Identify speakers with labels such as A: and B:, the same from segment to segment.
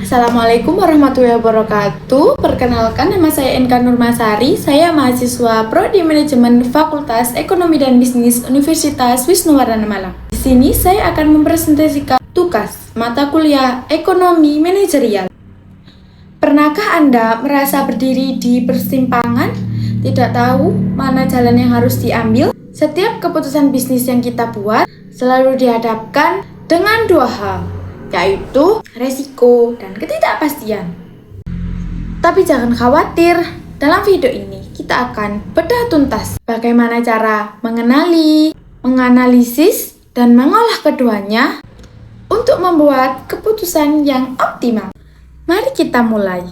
A: Assalamualaikum warahmatullahi wabarakatuh. Perkenalkan, nama saya Enka Nurmasari. Saya mahasiswa Prodi Manajemen Fakultas Ekonomi dan Bisnis Universitas Wisnuwardana Malang. Di sini saya akan mempresentasikan tugas mata kuliah Ekonomi Manajerial. Pernahkah Anda merasa berdiri di persimpangan, tidak tahu mana jalan yang harus diambil? Setiap keputusan bisnis yang kita buat selalu dihadapkan dengan dua hal, yaitu resiko dan ketidakpastian. Tapi jangan khawatir, dalam video ini kita akan bedah tuntas bagaimana cara mengenali, menganalisis, dan mengolah keduanya untuk membuat keputusan yang optimal. Mari kita mulai.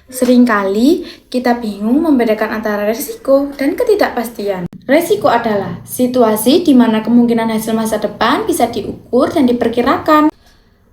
A: Seringkali kita bingung membedakan antara resiko dan ketidakpastian. Resiko adalah situasi di mana kemungkinan hasil masa depan bisa diukur dan diperkirakan.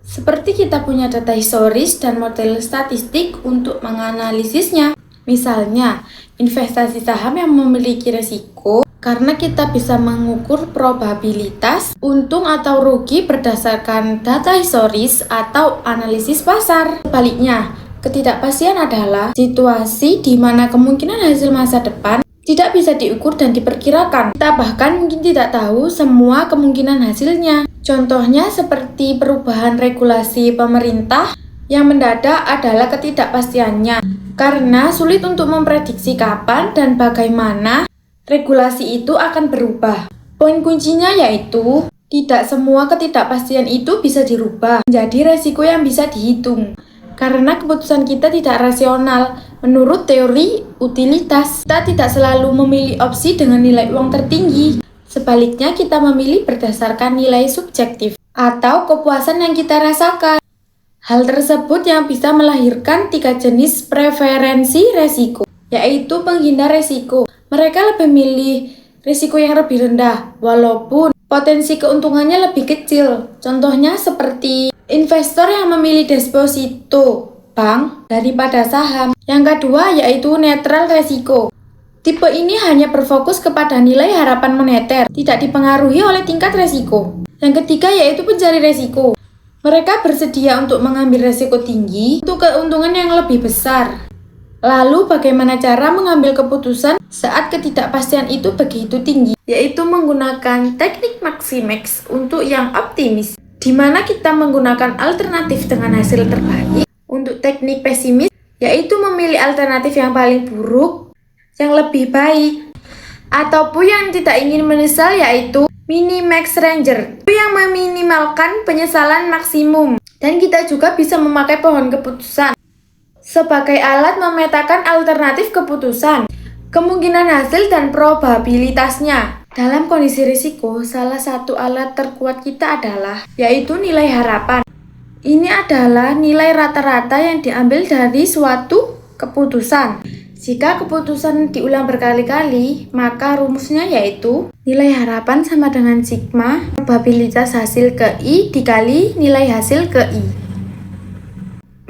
A: Seperti kita punya data historis dan model statistik untuk menganalisisnya. Misalnya, investasi saham yang memiliki resiko karena kita bisa mengukur probabilitas untung atau rugi berdasarkan data historis atau analisis pasar. Sebaliknya, ketidakpastian adalah situasi di mana kemungkinan hasil masa depan tidak bisa diukur dan diperkirakan. Kita bahkan mungkin tidak tahu semua kemungkinan hasilnya. Contohnya seperti perubahan regulasi pemerintah yang mendadak adalah ketidakpastiannya, karena sulit untuk memprediksi kapan dan bagaimana regulasi itu akan berubah. Poin kuncinya yaitu tidak semua ketidakpastian itu bisa dirubah menjadi resiko yang bisa dihitung. Karena keputusan kita tidak rasional. Menurut teori utilitas, kita tidak selalu memilih opsi dengan nilai uang tertinggi. Sebaliknya, kita memilih berdasarkan nilai subjektif atau kepuasan yang kita rasakan. Hal tersebut yang bisa melahirkan 3 jenis preferensi resiko, yaitu penghindar resiko. Mereka lebih milih risiko yang lebih rendah, walaupun potensi keuntungannya lebih kecil. Contohnya seperti investor yang memilih deposito bank daripada saham. Yang kedua yaitu netral resiko. Tipe ini hanya berfokus kepada nilai harapan moneter, tidak dipengaruhi oleh tingkat resiko. Yang ketiga yaitu pencari resiko. Mereka bersedia untuk mengambil resiko tinggi untuk keuntungan yang lebih besar. Lalu bagaimana cara mengambil keputusan saat ketidakpastian itu begitu tinggi? Yaitu menggunakan teknik Maximex untuk yang optimis, di mana kita menggunakan alternatif dengan hasil terbaik. Untuk teknik pesimis, yaitu memilih alternatif yang paling buruk, yang lebih baik. Ataupun yang tidak ingin menyesal, yaitu Minimax Ranger, yang meminimalkan penyesalan maksimum. Dan kita juga bisa memakai pohon keputusan sebagai alat memetakan alternatif keputusan, kemungkinan hasil dan probabilitasnya. Dalam kondisi risiko, salah satu alat terkuat kita adalah yaitu nilai harapan. Ini adalah nilai rata-rata yang diambil dari suatu keputusan. Jika keputusan diulang berkali-kali, maka rumusnya yaitu nilai harapan sama dengan sigma probabilitas hasil ke I dikali nilai hasil ke I.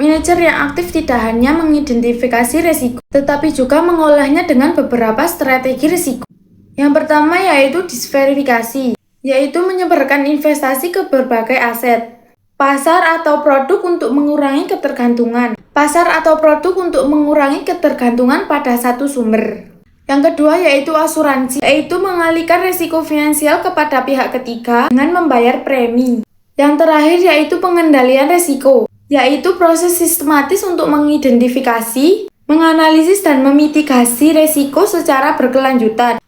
A: Manajer yang aktif tidak hanya mengidentifikasi risiko, tetapi juga mengolahnya dengan beberapa strategi risiko. Yang pertama yaitu diversifikasi, yaitu menyebarkan investasi ke berbagai aset, pasar atau produk untuk mengurangi ketergantungan. Pasar atau produk untuk mengurangi ketergantungan pada satu sumber. Yang kedua yaitu asuransi, yaitu mengalihkan risiko finansial kepada pihak ketiga dengan membayar premi. Yang terakhir yaitu pengendalian risiko, yaitu proses sistematis untuk mengidentifikasi, menganalisis, dan memitigasi risiko secara berkelanjutan.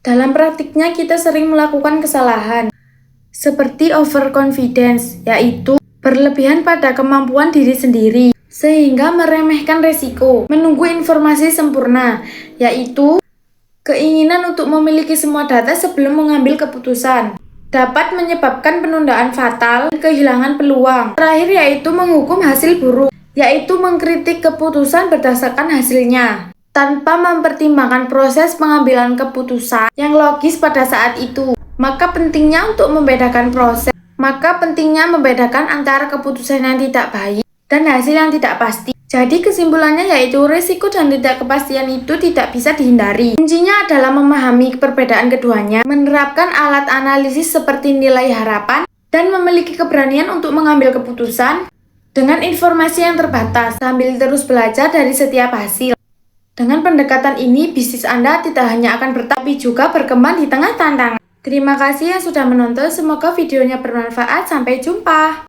A: Dalam praktiknya kita sering melakukan kesalahan, seperti overconfidence, yaitu berlebihan pada kemampuan diri sendiri, sehingga meremehkan risiko. Menunggu informasi sempurna, yaitu keinginan untuk memiliki semua data sebelum mengambil keputusan, dapat menyebabkan penundaan fatal dan kehilangan peluang. Terakhir yaitu menghukum hasil buruk, yaitu mengkritik keputusan berdasarkan hasilnya, tanpa mempertimbangkan proses pengambilan keputusan yang logis pada saat itu. Maka pentingnya membedakan antara keputusan yang tidak baik dan hasil yang tidak pasti. Jadi kesimpulannya yaitu risiko dan tidak kepastian itu tidak bisa dihindari. Kuncinya adalah memahami perbedaan keduanya, menerapkan alat analisis seperti nilai harapan, dan memiliki keberanian untuk mengambil keputusan dengan informasi yang terbatas, sambil terus belajar dari setiap hasil. Dengan pendekatan ini, bisnis Anda tidak hanya akan tapi juga berkembang di tengah tantangan. Terima kasih yang sudah menonton, semoga videonya bermanfaat. Sampai jumpa.